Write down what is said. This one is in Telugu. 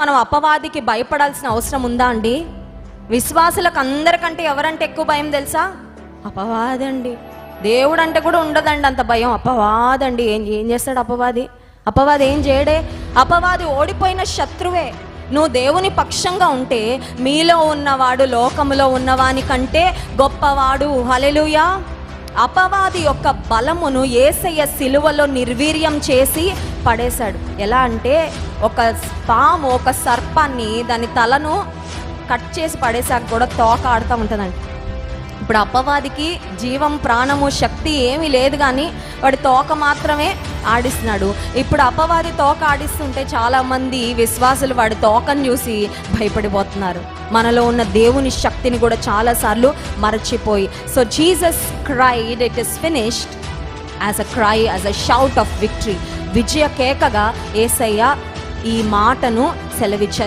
మనం అపవాదికి భయపడాల్సిన అవసరం ఉందా అండి? విశ్వాసులకు అందరికంటే ఎవరంటే ఎక్కువ భయం తెలుసా? అపవాదండి. దేవుడు అంటే కూడా ఉండదండి అంత భయం. అపవాదండి. ఏం చేస్తాడు అపవాది? అపవాది ఏం చేయడే? అపవాది ఓడిపోయిన శత్రువే. నువ్వు దేవుని పక్షంగా ఉంటే మీలో ఉన్నవాడు లోకములో ఉన్నవాని కంటే గొప్పవాడు. హల్లెలూయా. అపవాది యొక్క బలమును యేసయ్య సిలువలో నిర్వీర్యం చేసి పడేశాడు. ఎలా అంటే ఒక పాము ఒక సర్పాన్ని దాని తలను కట్ చేసి పడేసాక కూడా తోక ఆడుతూ ఉంటుందండి. ఇప్పుడు అపవాదికి జీవం ప్రాణము శక్తి ఏమీ లేదు, కానీ వాడి తోక మాత్రమే ఆడిస్తున్నాడు. ఇప్పుడు అపవాది తోక ఆడిస్తుంటే చాలామంది విశ్వాసులు వాడి తోకను చూసి భయపడిపోతున్నారు. మనలో ఉన్న దేవుని శక్తిని కూడా చాలాసార్లు మరచిపోయి. So Jesus cried, it is finished, as a cry, as a shout of victory. విజయ కేకగా యేసయ్య ఈ మాటను సెలవిచ్చారు.